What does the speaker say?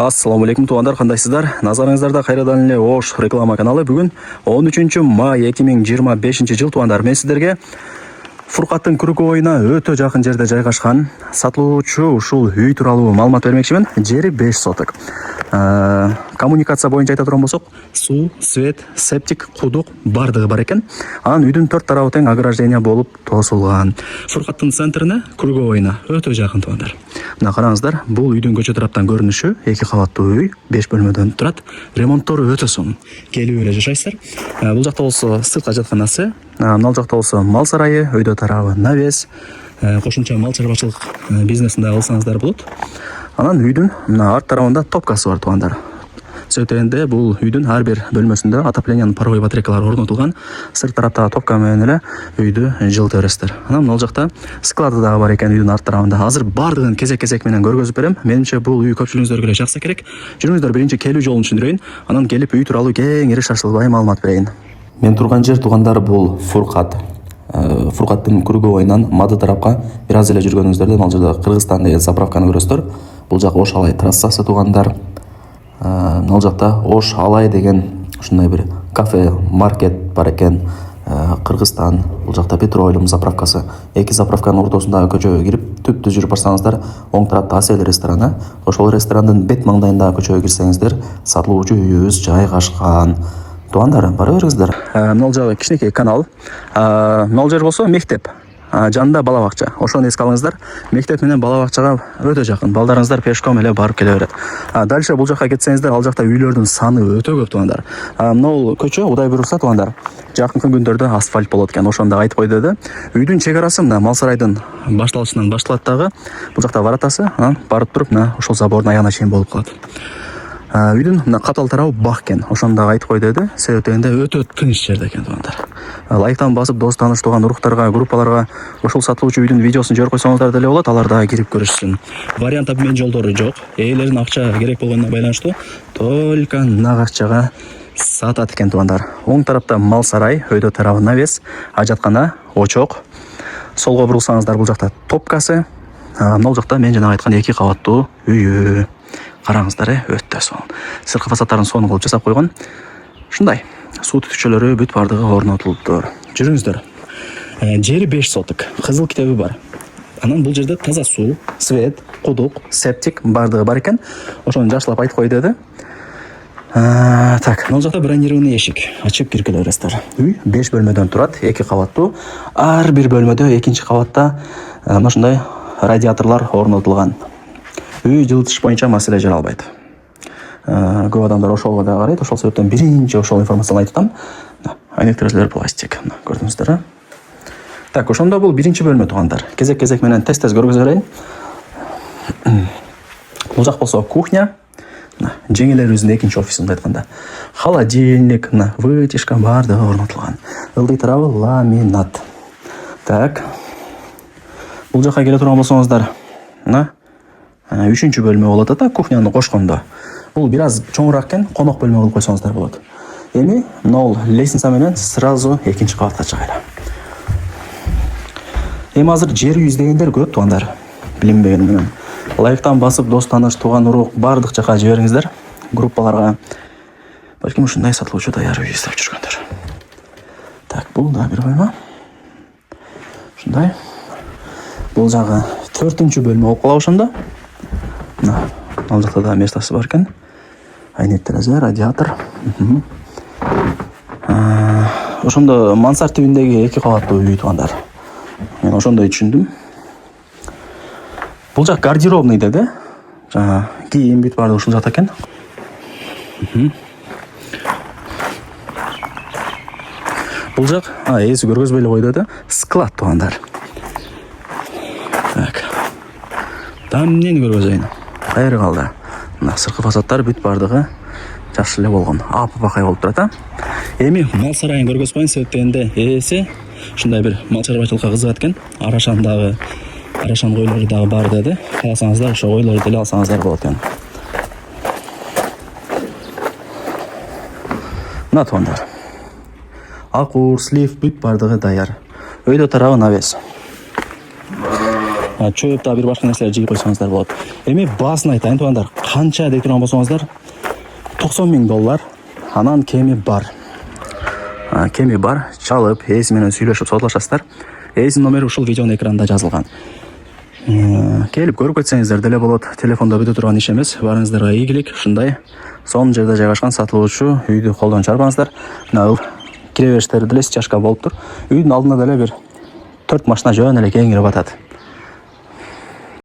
Ассаламу алейкум туугандар, кандайсыздар? Назарыңыздарда кайрадан эле Ош реклама каналы. Бүгүн 13 май 2025 жыл туугандар. Мен сиздерге Фуркаттын круговойуна өтө жакын жерде жайгашкан сатылуучу ушул үй тууралуу маалымат бермекчимин. Жери 5 соток. Коммуникация боюнча айта турган болсок, суу, свет, септик, кудук бардыгы бар экен. Анан үйдүн 4 тарабы тең ограждение болуп тосулган. Фуркаттын центрине, круговойуна өтө жакын туугандар. Мына караңыздар, бул үйдүн көчө тараптан көрүнүшү 2 кабаттуу үй, 5 бөлмөдөн турат. Ремонттору өтө сонун. Келип эле жашайсыздар. Бул жакта болсо сыртка жатканасы, мына жакта болсо мал сарайы, өйдө тарабы навес, кошумча мал чарбачылык бизнесин да кылсаңыздар болот. Анан үйдүн мына арт тарабында топкасы бар туугандар. Сөйтөндө бул үйдүн ар бир бөлмөсүндө отоплениянын паровой батарейкалары орнотулган. Сырт тараптагы топка менен эле үйдү жылытып бересиздер. Анан мына жакта склады дагы бар экен үйдүн арт тарабында. Азыр бардыгын кезек менен көргөзүп берем. Менимче бул үй көпчүлүгүңүздарга эле жакса керек. Жүрүңүздөр, биринчи келүү жолун түшүндүрөйүн, анан келип үй тууралуу кеңири шашылбай маалымат берейин. Мен турган жер туугандар бул Фуркат. Фуркаттын круговойунан Мады тарапка бир аз эле жүргөнүңүздөрдө ал жерде Кыргызстан деген заправканы көрөсүздөр. Бул жак Ош Алай трассасы туугандар. Мына жакта Ош Алай деген ушундай бир кафе, маркет бар экен. Кыргызстан, бул жакта Петролиум заправкасы. Эки заправканын ортосундагы көчөгө кирип, түптүз жүрүп барсаңыздар, оң тарапта Асел рестораны. Ошол ресторандын бет маңдайындагы көчөгө кирсеңиздер, сатылуучу үйүбүз жайгашкан. Туугандар, бара бериңиздер. Мына жагы кичинекей канал. Мына жер болсо мектеп. Жанында бала бакча. Ошону эске алыңыздар. Мектеп менен бала бакчага өтө жакын. Балдарыңыздар пешком эле барып келе берет. Дальше бул жакка кетсеңиздер, ал жакта үйлөрдүн саны өтө көп туугандар. Мына көчө Удай буйрукса туугандар, жакынкы күндөрдө асфальт болот экен. Ошондо айтып койду да. Үйдүн чек арасы мына мал сарайдын башталышынан башталат дагы. Бул жакта варатасы, анан барып туруп мына ошол забордун аягына чейин болуп калат. Үйдүн мына катал тарабы бак экен. Ошондо айтып койду да. Себептенде өтө тыныч жерде экен туугандар. Лайктан басып дос тааныш туган уруктарга, группаларга ушул сатылуучу үйдүн видеосун жиберип койсоңуздар деле болот. Алар дагы кирип көрүшсүн. Вариант обмен жолдору жок. Ээлердин акча керек болгонуна байланыштуу только нагаччага сатат экен туугандар. Оң тарапта мал сарай, өйдө тарабы навес, ажаткана, очок. Солго бурулсаңыздар бул жакта топкасы. Мына жакта мен жана айткан 2 кабаттуу үйү. Караңыздар, өтө сонун. Сырткы фасадтарын сонун кылып жасап койгон. Ушундай. Суу түтүкчөлөрү бүт бардыгы орнотулуптур. Жүрүңүздөр. Жери 5 соток. Кызыл китеби бар. Анан бул жерде таза суу, свет, кудук, септик бардыгы бар экен. Ошону жашылап айтып койду да. Так, мына жакта бронированный эшик. Ачып кирип келе бересиздер. Үй 5 бөлмөдөн турат, 2 кабаттуу. Ар бир бөлмөдө экинчи кабатта ушундай радиаторлор орнотулган. Үй жылытыш боюнча маселе жара албайт. Көп адамдар ошолго да карайт. Ошол себептен биринчи ошол информацияны айтып атам. Айнек терезелер пластик. Көрдүңүздөр. Так, ошондо бул биринчи бөлмө туугандар. Кезек менен тез көргөзө берейин. Бул жак болсо кухня. Жеңелерибиздин экинчи офиси мындай айтканда. Холодильник, вытяжка бардыгы орнотулган. Ылдый тарабы ламинат. Так. Бул жакка келе турган болсоңуздар, үчүнчү бөлмө болот да, кухняны кошкондо. Бул бир аз чоңураак экен, конок бөлмө кылып койсоңуздар болот. Эми нол лестница менен сразу экинчи кабатка чыгайлы. Эми азыр жер үй издегендер көп туугандар. Билинбеген менен. Лайктан басып дос тааныш туган урук бардык жака жибериңиздер. Группаларга. Балким ушундай сатылуучу даяр үй издеп жүргөндөр. Так, бул да бир бөлмө. Ушундай. Бул жагы 4-чү бөлмө болуп калат ошондо. Ал жакта да местасы бар экен. Айнек терезе, радиатор. Ошондо мансард тибиндеги 2 кабаттуу үй туугандар. Мен ошондой түшүндүм. Бул жак гардеробный деди. Жана кийим бүт барды ушул жакта экен. Бул жак, эси көргөзбөй эле койду да. Склад туугандар. Так. Там эмнени көргөзөйүн? Кайры калды. Мына сырткы фасадтар бүт бардыгы жакшы эле болгон. Апа-бакай болуп турат. Эми мал сарайын көргөзүп коюн, себептенде эси ушундай бир мал чарбачылыкка кызыгат экен. Арашан койлору дагы бар деди. Кааласаңыздар ошо койлорду деле алсаңыздар болот экен. Мына туугандар. Акур, слив бүт бардыгы даяр. Өйдө тарабы навес. чөп да бир башка нерселер жыйып койсоңуздар болот. Эми баасын айтайын туугандар. Канча деп турган болсоңуздар, $90,000 анан кеми бар. Кеми бар, чалып, ээси менен сүйлөшүп сотулашасыздар. Ээсинин номери ушул видеонун экранында жазылган. Келип көрүп кетсеңиздер деле болот. Телефондо бүтө турган иш эмес. Барыңыздарга ийгилик. Ушундай сонун жерде жайгашкан сатылуучу үйдү колдон чарбаңыздар. Мына кире бериштери деле чашка болуптур. Үйдүн алдында деле бир 4 машина жөн эле кеңирип атат.